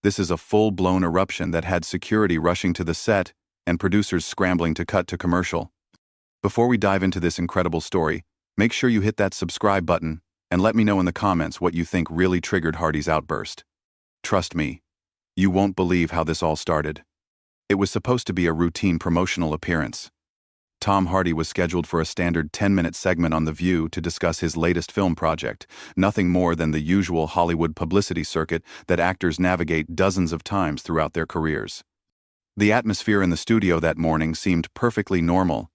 This is a full-blown eruption that had security rushing to the set and producers scrambling to cut to commercial. Before we dive into this incredible story, make sure you hit that subscribe button and let me know in the comments what you think really triggered Hardy's outburst. Trust me, you won't believe how this all started. It was supposed to be a routine promotional appearance. Tom Hardy was scheduled for a standard 10-minute segment on The View to discuss his latest film project, nothing more than the usual Hollywood publicity circuit that actors navigate dozens of times throughout their careers. The atmosphere in the studio that morning seemed perfectly normal,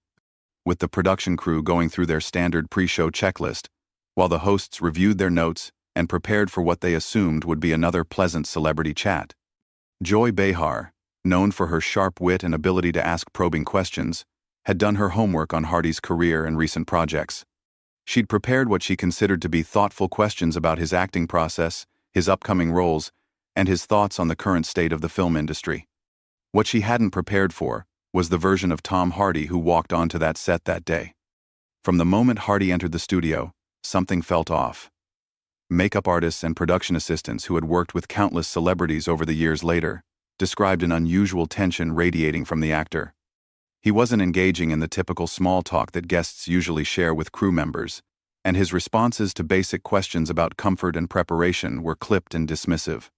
with the production crew going through their standard pre-show checklist, while the hosts reviewed their notes and prepared for what they assumed would be another pleasant celebrity chat. Joy Behar, known for her sharp wit and ability to ask probing questions, had done her homework on Hardy's career and recent projects. She'd prepared what she considered to be thoughtful questions about his acting process, his upcoming roles, and his thoughts on the current state of the film industry. What she hadn't prepared for was the version of Tom Hardy who walked onto that set that day. From the moment Hardy entered the studio, something felt off. Makeup artists and production assistants who had worked with countless celebrities over the years later described an unusual tension radiating from the actor. He wasn't engaging in the typical small talk that guests usually share with crew members, and his responses to basic questions about comfort and preparation were clipped and dismissive.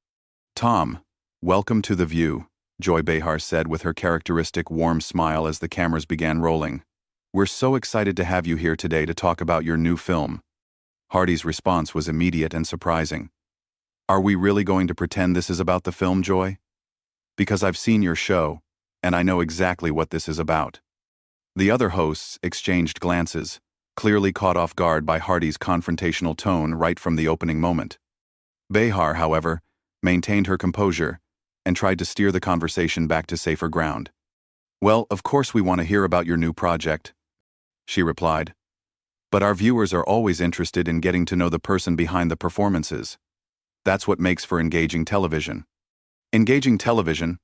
"Tom, welcome to The View," Joy Behar said with her characteristic warm smile as the cameras began rolling. "We're so excited to have you here today to talk about your new film." Hardy's response was immediate and surprising. "Are we really going to pretend this is about the film, Joy? Because I've seen your show, and I know exactly what this is about." The other hosts exchanged glances, clearly caught off guard by Hardy's confrontational tone right from the opening moment. Behar, however, maintained her composure and tried to steer the conversation back to safer ground. "Well, of course we want to hear about your new project," she replied. "But our viewers are always interested in getting to know the person behind the performances. That's what makes for engaging television." "Engaging television?"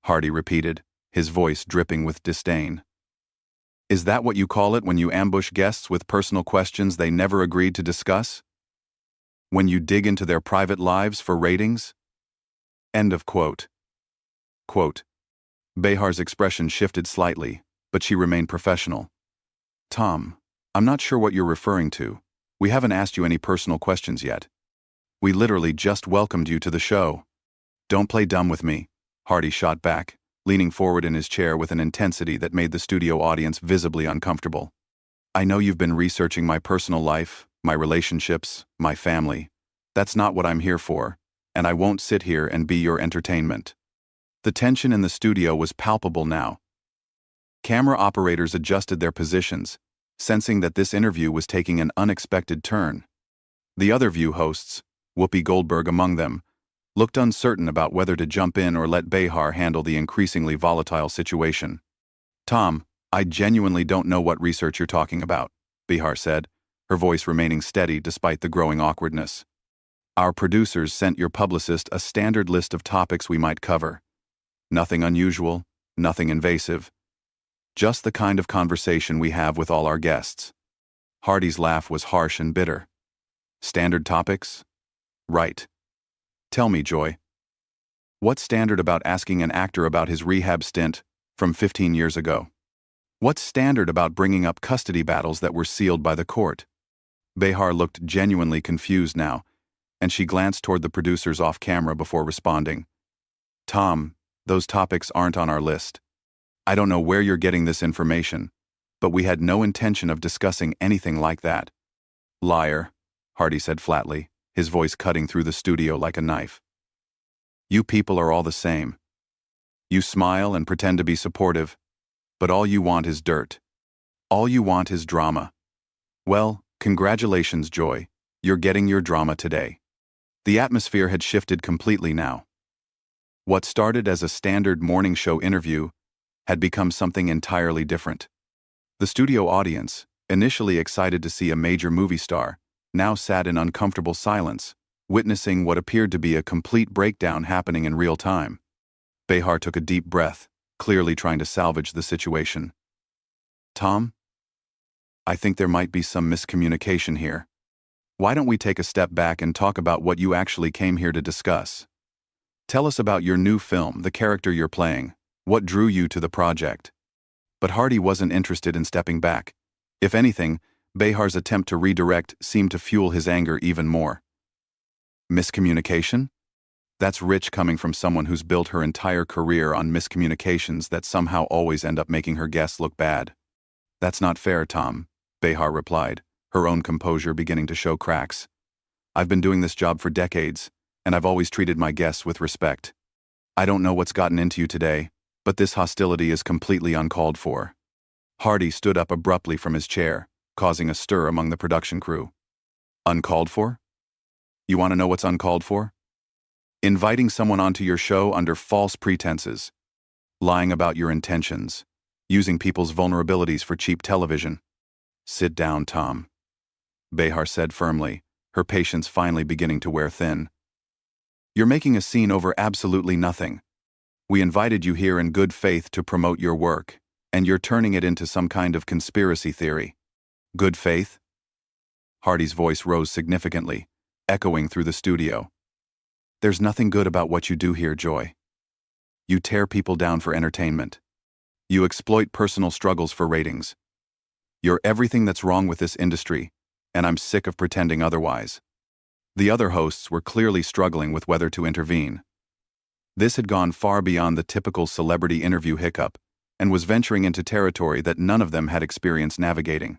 Hardy repeated, his voice dripping with disdain. "Is that what you call it when you ambush guests with personal questions they never agreed to discuss? When you dig into their private lives for ratings?" End of quote. Quote. Behar's expression shifted slightly, but she remained professional. "Tom, I'm not sure what you're referring to. We haven't asked you any personal questions yet. We literally just welcomed you to the show." "Don't play dumb with me," Hardy shot back, leaning forward in his chair with an intensity that made the studio audience visibly uncomfortable. "I know you've been researching my personal life, my relationships, my family. That's not what I'm here for, and I won't sit here and be your entertainment." The tension in the studio was palpable now. Camera operators adjusted their positions, sensing that this interview was taking an unexpected turn. The other View hosts, Whoopi Goldberg among them, looked uncertain about whether to jump in or let Behar handle the increasingly volatile situation. "Tom, I genuinely don't know what research you're talking about," Behar said, her voice remaining steady despite the growing awkwardness. "Our producers sent your publicist a standard list of topics we might cover. Nothing unusual, nothing invasive. Just the kind of conversation we have with all our guests." Hardy's laugh was harsh and bitter. "Standard topics? Right. Tell me, Joy. What's standard about asking an actor about his rehab stint from 15 years ago? What's standard about bringing up custody battles that were sealed by the court?" Behar looked genuinely confused now, and she glanced toward the producers off camera before responding. "Tom, those topics aren't on our list. I don't know where you're getting this information, but we had no intention of discussing anything like that." "Liar," Hardy said flatly, his voice cutting through the studio like a knife. "You people are all the same. You smile and pretend to be supportive, but all you want is dirt. All you want is drama. Well, congratulations, Joy. You're getting your drama today." The atmosphere had shifted completely now. What started as a standard morning show interview had become something entirely different. The studio audience, initially excited to see a major movie star, now sat in uncomfortable silence, witnessing what appeared to be a complete breakdown happening in real time. Behar took a deep breath, clearly trying to salvage the situation. "Tom, I think there might be some miscommunication here. Why don't we take a step back and talk about what you actually came here to discuss?" Tell us about your new film, the character you're playing. What drew you to the project? But Hardy wasn't interested in stepping back. If anything, Behar's attempt to redirect seemed to fuel his anger even more. Miscommunication? That's rich coming from someone who's built her entire career on miscommunications that somehow always end up making her guests look bad. That's not fair, Tom, Behar replied, her own composure beginning to show cracks. I've been doing this job for decades, and I've always treated my guests with respect. I don't know what's gotten into you today, but this hostility is completely uncalled for. Hardy stood up abruptly from his chair, causing a stir among the production crew. Uncalled for? You want to know what's uncalled for? Inviting someone onto your show under false pretenses, lying about your intentions, using people's vulnerabilities for cheap television. Sit down, Tom, Behar said firmly, her patience finally beginning to wear thin. You're making a scene over absolutely nothing. We invited you here in good faith to promote your work, and you're turning it into some kind of conspiracy theory. Good faith? Hardy's voice rose significantly, echoing through the studio. There's nothing good about what you do here, Joy. You tear people down for entertainment. You exploit personal struggles for ratings. You're everything that's wrong with this industry, and I'm sick of pretending otherwise. The other hosts were clearly struggling with whether to intervene. This had gone far beyond the typical celebrity interview hiccup, and was venturing into territory that none of them had experience navigating.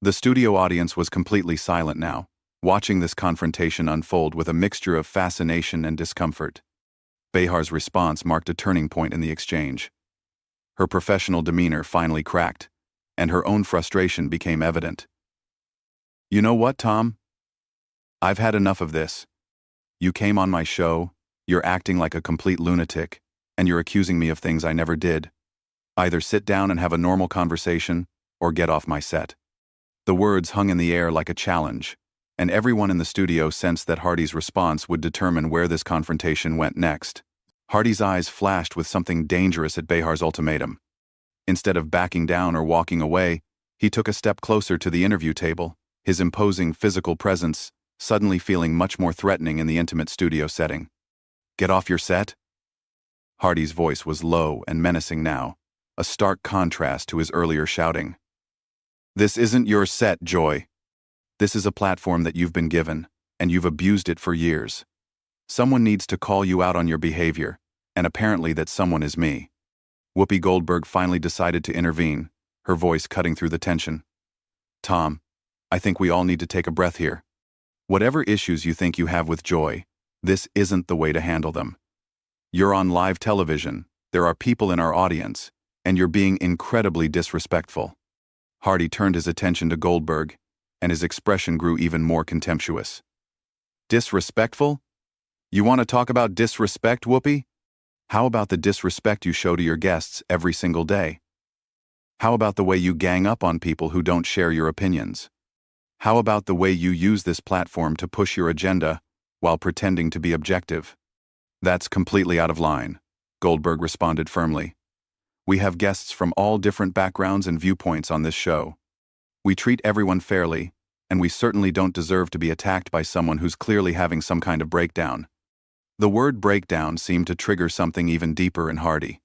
The studio audience was completely silent now, watching this confrontation unfold with a mixture of fascination and discomfort. Behar's response marked a turning point in the exchange. Her professional demeanor finally cracked, and her own frustration became evident. You know what, Tom? I've had enough of this. You came on my show, you're acting like a complete lunatic, and you're accusing me of things I never did. Either sit down and have a normal conversation, or get off my set. The words hung in the air like a challenge, and everyone in the studio sensed that Hardy's response would determine where this confrontation went next. Hardy's eyes flashed with something dangerous at Behar's ultimatum. Instead of backing down or walking away, he took a step closer to the interview table, his imposing physical presence suddenly feeling much more threatening in the intimate studio setting. Get off your set? Hardy's voice was low and menacing now, a stark contrast to his earlier shouting. This isn't your set, Joy. This is a platform that you've been given, and you've abused it for years. Someone needs to call you out on your behavior, and apparently that someone is me. Whoopi Goldberg finally decided to intervene, her voice cutting through the tension. Tom, I think we all need to take a breath here. Whatever issues you think you have with Joy, this isn't the way to handle them. You're on live television, there are people in our audience, and you're being incredibly disrespectful. Hardy turned his attention to Goldberg, and his expression grew even more contemptuous. Disrespectful? You want to talk about disrespect, Whoopi? How about the disrespect you show to your guests every single day? How about the way you gang up on people who don't share your opinions? How about the way you use this platform to push your agenda while pretending to be objective? That's completely out of line, Goldberg responded firmly. We have guests from all different backgrounds and viewpoints on this show. We treat everyone fairly, and we certainly don't deserve to be attacked by someone who's clearly having some kind of breakdown. The word breakdown seemed to trigger something even deeper in Hardy.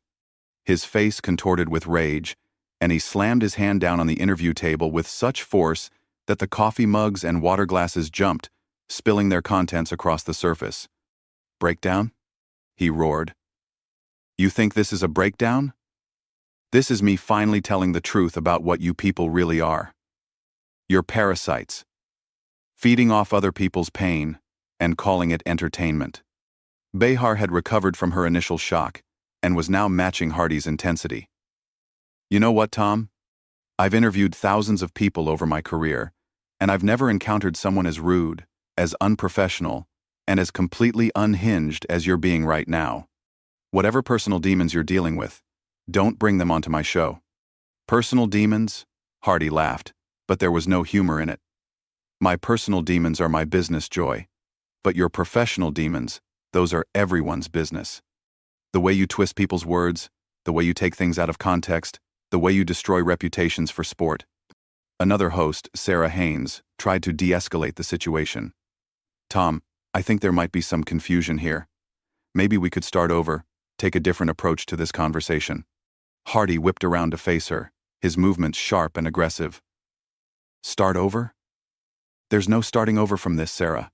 His face contorted with rage, and he slammed his hand down on the interview table with such force that the coffee mugs and water glasses jumped, spilling their contents across the surface. Breakdown? He roared. You think this is a breakdown? This is me finally telling the truth about what you people really are. You're parasites, feeding off other people's pain and calling it entertainment. Behar had recovered from her initial shock and was now matching Hardy's intensity. You know what, Tom? I've interviewed thousands of people over my career, and I've never encountered someone as rude, as unprofessional, and as completely unhinged as you're being right now. Whatever personal demons you're dealing with, don't bring them onto my show. Personal demons? Hardy laughed, but there was no humor in it. My personal demons are my business, Joy. But your professional demons, those are everyone's business. The way you twist people's words, the way you take things out of context, the way you destroy reputations for sport. Another host, Sarah Haynes, tried to de-escalate the situation. Tom, I think there might be some confusion here. Maybe we could start over, take a different approach to this conversation. Hardy whipped around to face her, his movements sharp and aggressive. Start over? There's no starting over from this, Sarah.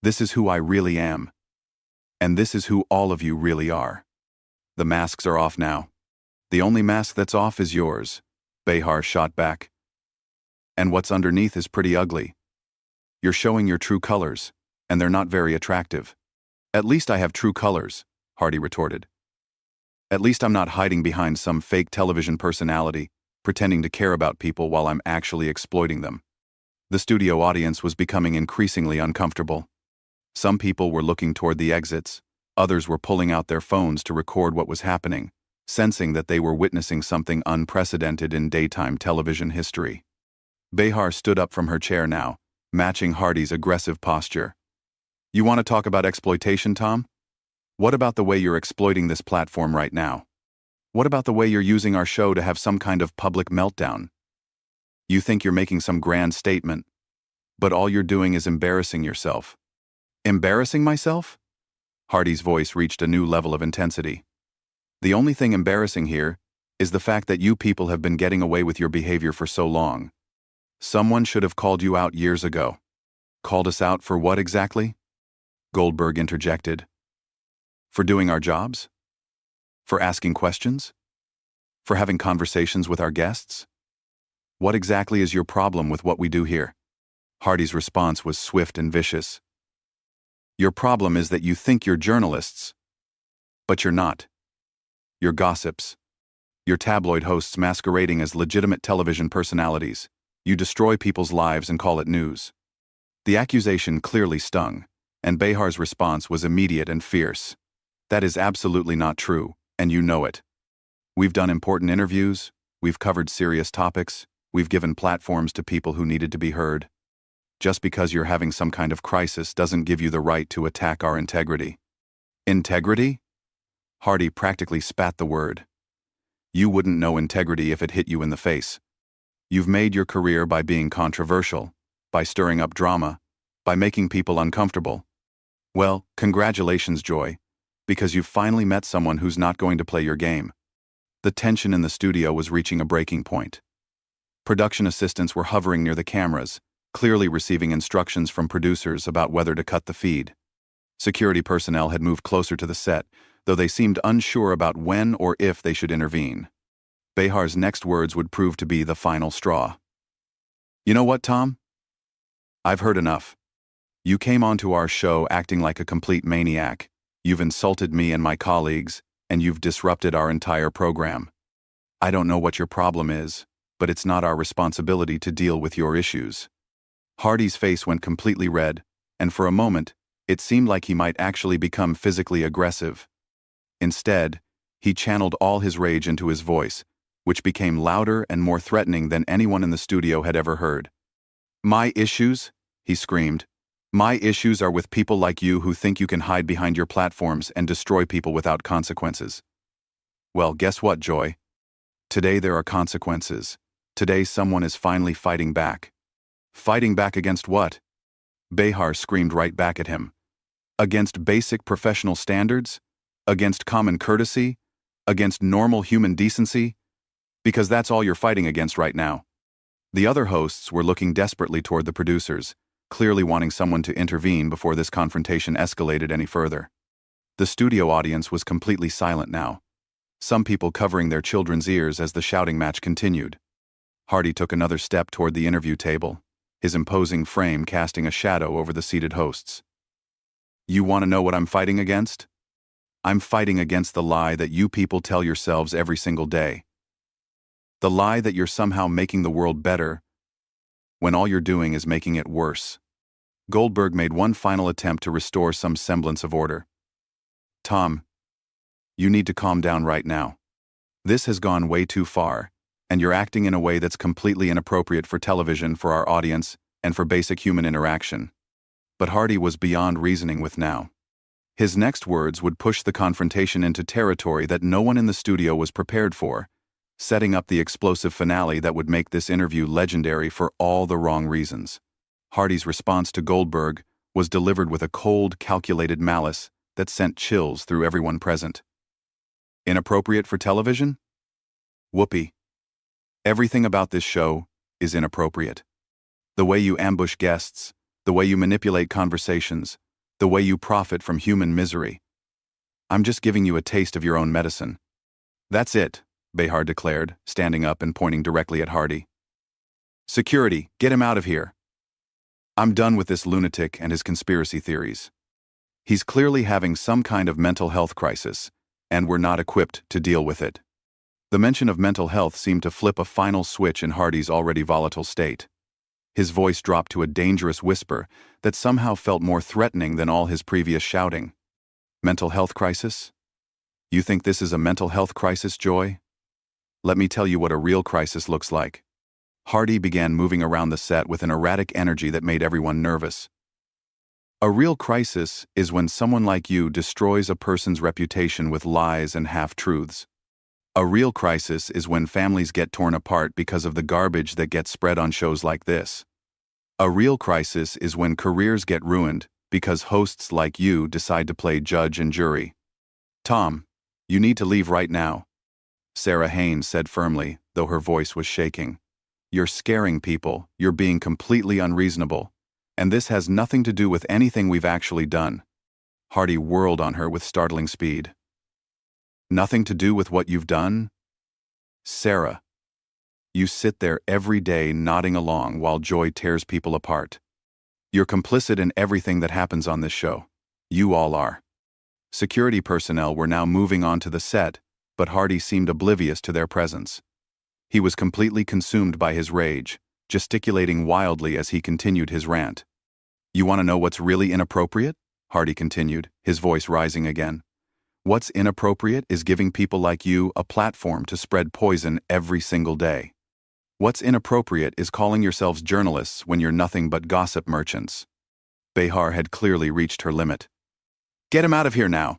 This is who I really am. And this is who all of you really are. The masks are off now. The only mask that's off is yours, Behar shot back. And what's underneath is pretty ugly. You're showing your true colors, and they're not very attractive. At least I have true colors, Hardy retorted. At least I'm not hiding behind some fake television personality, pretending to care about people while I'm actually exploiting them. The studio audience was becoming increasingly uncomfortable. Some people were looking toward the exits, others were pulling out their phones to record what was happening, sensing that they were witnessing something unprecedented in daytime television history. Behar stood up from her chair now, matching Hardy's aggressive posture. You want to talk about exploitation, Tom? What about the way you're exploiting this platform right now? What about the way you're using our show to have some kind of public meltdown? You think you're making some grand statement, but all you're doing is embarrassing yourself. Embarrassing myself? Hardy's voice reached a new level of intensity. The only thing embarrassing here is the fact that you people have been getting away with your behavior for so long. Someone should have called you out years ago. Called us out for what exactly? Goldberg interjected. For doing our jobs? For asking questions? For having conversations with our guests? What exactly is your problem with what we do here? Hardy's response was swift and vicious. Your problem is that you think you're journalists. But you're not. You're gossips. You're tabloid hosts masquerading as legitimate television personalities. You destroy people's lives and call it news. The accusation clearly stung, and Behar's response was immediate and fierce. That is absolutely not true, and you know it. We've done important interviews, we've covered serious topics, we've given platforms to people who needed to be heard. Just because you're having some kind of crisis doesn't give you the right to attack our integrity. Integrity? Hardy practically spat the word. You wouldn't know integrity if it hit you in the face. You've made your career by being controversial, by stirring up drama, by making people uncomfortable. Well, congratulations, Joy, because you've finally met someone who's not going to play your game. The tension in the studio was reaching a breaking point. Production assistants were hovering near the cameras, clearly receiving instructions from producers about whether to cut the feed. Security personnel had moved closer to the set, though they seemed unsure about when or if they should intervene. Behar's next words would prove to be the final straw. You know what, Tom? I've heard enough. You came onto our show acting like a complete maniac. You've insulted me and my colleagues, and you've disrupted our entire program. I don't know what your problem is, but it's not our responsibility to deal with your issues. Hardy's face went completely red, and for a moment, it seemed like he might actually become physically aggressive. Instead, he channeled all his rage into his voice, which became louder and more threatening than anyone in the studio had ever heard. My issues? He screamed. My issues are with people like you who think you can hide behind your platforms and destroy people without consequences. Well, guess what, Joy? Today there are consequences. Today someone is finally fighting back. Fighting back against what? Behar screamed right back at him. Against basic professional standards? Against common courtesy? Against normal human decency? Because that's all you're fighting against right now. The other hosts were looking desperately toward the producers, clearly wanting someone to intervene before this confrontation escalated any further. The studio audience was completely silent now, some people covering their children's ears as the shouting match continued. Hardy took another step toward the interview table, his imposing frame casting a shadow over the seated hosts. You want to know what I'm fighting against? I'm fighting against the lie that you people tell yourselves every single day. The lie that you're somehow making the world better, when all you're doing is making it worse. Goldberg made one final attempt to restore some semblance of order. Tom, you need to calm down right now. This has gone way too far, and you're acting in a way that's completely inappropriate for television, for our audience, and for basic human interaction. But Hardy was beyond reasoning with now. His next words would push the confrontation into territory that no one in the studio was prepared for, setting up the explosive finale that would make this interview legendary for all the wrong reasons. Hardy's response to Goldberg was delivered with a cold, calculated malice that sent chills through everyone present. Inappropriate for television? Whoopee. Everything about this show is inappropriate. The way you ambush guests, the way you manipulate conversations, the way you profit from human misery. I'm just giving you a taste of your own medicine. That's it, Behar declared, standing up and pointing directly at Hardy. Security, get him out of here. I'm done with this lunatic and his conspiracy theories. He's clearly having some kind of mental health crisis, and we're not equipped to deal with it. The mention of mental health seemed to flip a final switch in Hardy's already volatile state. His voice dropped to a dangerous whisper that somehow felt more threatening than all his previous shouting. Mental health crisis? You think this is a mental health crisis, Joy? Let me tell you what a real crisis looks like. Hardy began moving around the set with an erratic energy that made everyone nervous. A real crisis is when someone like you destroys a person's reputation with lies and half-truths. A real crisis is when families get torn apart because of the garbage that gets spread on shows like this. A real crisis is when careers get ruined because hosts like you decide to play judge and jury. Tom, you need to leave right now, Sarah Haynes said firmly, though her voice was shaking. You're scaring people, you're being completely unreasonable, and this has nothing to do with anything we've actually done. Hardy whirled on her with startling speed. Nothing to do with what you've done? Sarah, you sit there every day nodding along while Joy tears people apart. You're complicit in everything that happens on this show. You all are. Security personnel were now moving onto the set, but Hardy seemed oblivious to their presence. He was completely consumed by his rage, gesticulating wildly as he continued his rant. You want to know what's really inappropriate? Hardy continued, his voice rising again. What's inappropriate is giving people like you a platform to spread poison every single day. What's inappropriate is calling yourselves journalists when you're nothing but gossip merchants. Behar had clearly reached her limit. Get him out of here now,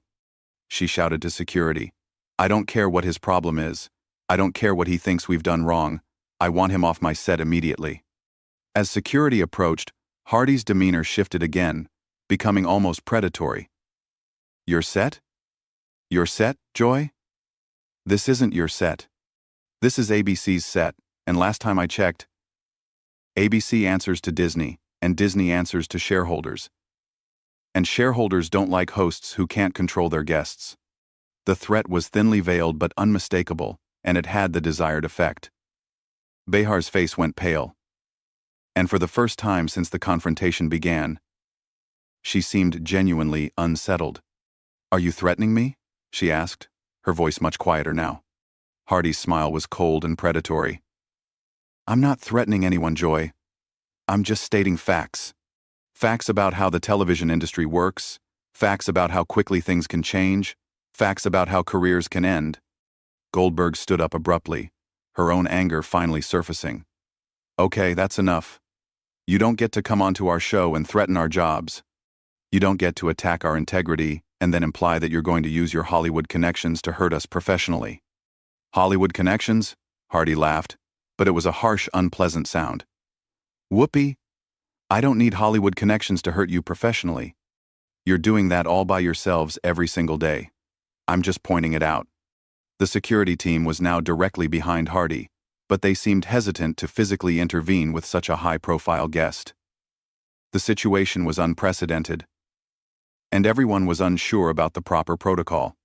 she shouted to security. I don't care what his problem is. I don't care what he thinks we've done wrong. I want him off my set immediately. As security approached, Hardy's demeanor shifted again, becoming almost predatory. Your set? Your set, Joy? This isn't your set. This is ABC's set, and last time I checked, ABC answers to Disney, and Disney answers to shareholders. And shareholders don't like hosts who can't control their guests. The threat was thinly veiled but unmistakable, and it had the desired effect. Behar's face went pale. And for the first time since the confrontation began, she seemed genuinely unsettled. Are you threatening me? She asked, her voice much quieter now. Hardy's smile was cold and predatory. I'm not threatening anyone, Joy. I'm just stating facts. Facts about how the television industry works, facts about how quickly things can change, facts about how careers can end. Goldberg stood up abruptly, her own anger finally surfacing. Okay, that's enough. You don't get to come onto our show and threaten our jobs. You don't get to attack our integrity and then imply that you're going to use your Hollywood connections to hurt us professionally. Hollywood connections? Hardy laughed, but it was a harsh, unpleasant sound. Whoopee! I don't need Hollywood connections to hurt you professionally. You're doing that all by yourselves every single day. I'm just pointing it out. The security team was now directly behind Hardy, but they seemed hesitant to physically intervene with such a high-profile guest. The situation was unprecedented, and everyone was unsure about the proper protocol.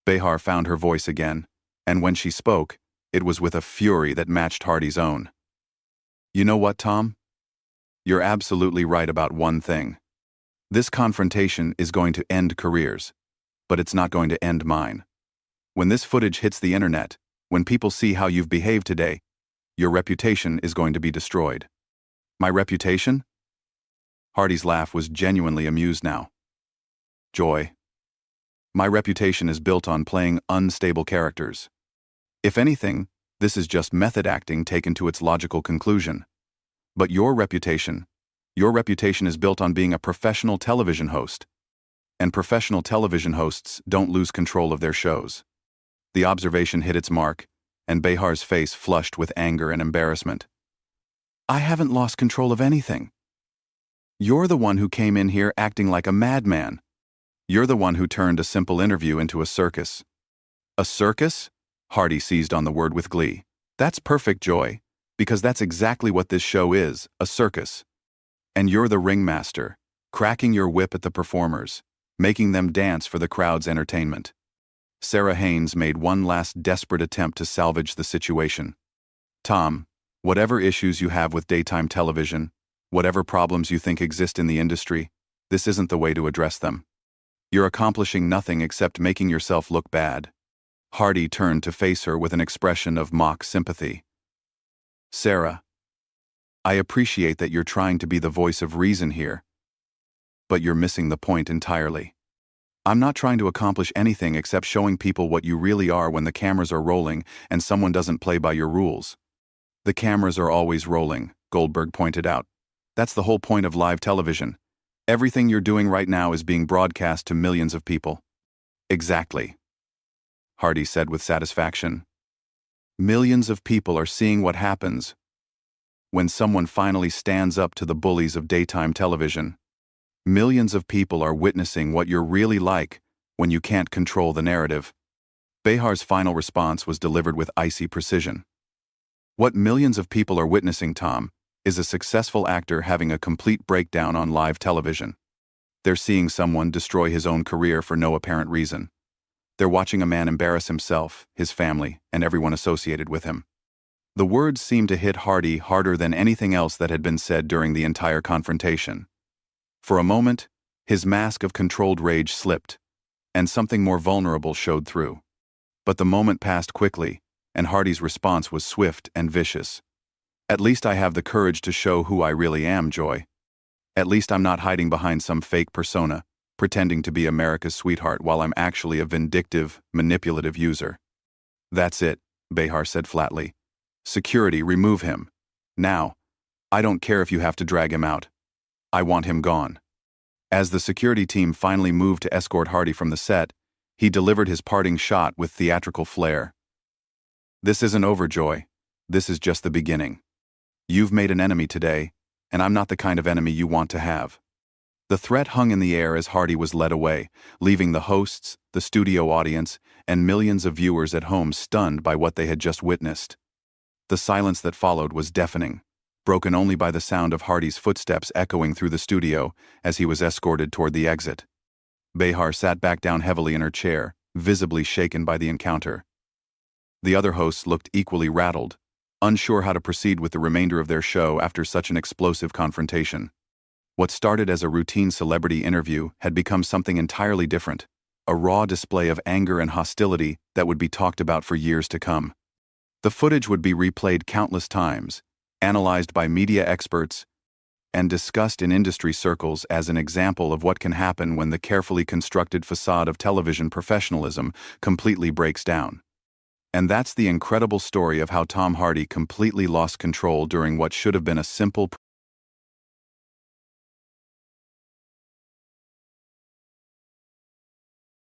Behar found her voice again, and when she spoke, it was with a fury that matched Hardy's own. You know what, Tom? You're absolutely right about one thing. This confrontation is going to end careers, but it's not going to end mine. When this footage hits the internet, when people see how you've behaved today, your reputation is going to be destroyed. My reputation? Hardy's laugh was genuinely amused now. Joy. My reputation is built on playing unstable characters. If anything, this is just method acting taken to its logical conclusion. But your reputation is built on being a professional television host. And professional television hosts don't lose control of their shows. The observation hit its mark, and Behar's face flushed with anger and embarrassment. I haven't lost control of anything. You're the one who came in here acting like a madman. You're the one who turned a simple interview into a circus. A circus? Hardy seized on the word with glee. That's perfect, Joy, because that's exactly what this show is, a circus. And you're the ringmaster, cracking your whip at the performers, making them dance for the crowd's entertainment. Sarah Haynes made one last desperate attempt to salvage the situation. Tom, whatever issues you have with daytime television, whatever problems you think exist in the industry, this isn't the way to address them. You're accomplishing nothing except making yourself look bad. Hardy turned to face her with an expression of mock sympathy. Sarah, I appreciate that you're trying to be the voice of reason here, but you're missing the point entirely. I'm not trying to accomplish anything except showing people what you really are when the cameras are rolling and someone doesn't play by your rules. The cameras are always rolling, Goldberg pointed out. That's the whole point of live television. Everything you're doing right now is being broadcast to millions of people. Exactly, Hardy said with satisfaction. Millions of people are seeing what happens when someone finally stands up to the bullies of daytime television. Millions of people are witnessing what you're really like when you can't control the narrative. Behar's final response was delivered with icy precision. What millions of people are witnessing, Tom, is a successful actor having a complete breakdown on live television. They're seeing someone destroy his own career for no apparent reason. They're watching a man embarrass himself, his family, and everyone associated with him. The words seemed to hit Hardy harder than anything else that had been said during the entire confrontation. For a moment, his mask of controlled rage slipped, and something more vulnerable showed through. But the moment passed quickly, and Hardy's response was swift and vicious. At least I have the courage to show who I really am, Joy. At least I'm not hiding behind some fake persona, pretending to be America's sweetheart while I'm actually a vindictive, manipulative user. That's it, Behar said flatly. Security, remove him. Now. I don't care if you have to drag him out. I want him gone. As the security team finally moved to escort Hardy from the set, he delivered his parting shot with theatrical flair. This isn't over, Joy. This is just the beginning. You've made an enemy today, and I'm not the kind of enemy you want to have. The threat hung in the air as Hardy was led away, leaving the hosts, the studio audience, and millions of viewers at home stunned by what they had just witnessed. The silence that followed was deafening, broken only by the sound of Hardy's footsteps echoing through the studio as he was escorted toward the exit. Behar sat back down heavily in her chair, visibly shaken by the encounter. The other hosts looked equally rattled, unsure how to proceed with the remainder of their show after such an explosive confrontation. What started as a routine celebrity interview had become something entirely different, a raw display of anger and hostility that would be talked about for years to come. The footage would be replayed countless times, analyzed by media experts, and discussed in industry circles as an example of what can happen when the carefully constructed facade of television professionalism completely breaks down. And that's the incredible story of how Tom Hardy completely lost control during what should have been a simple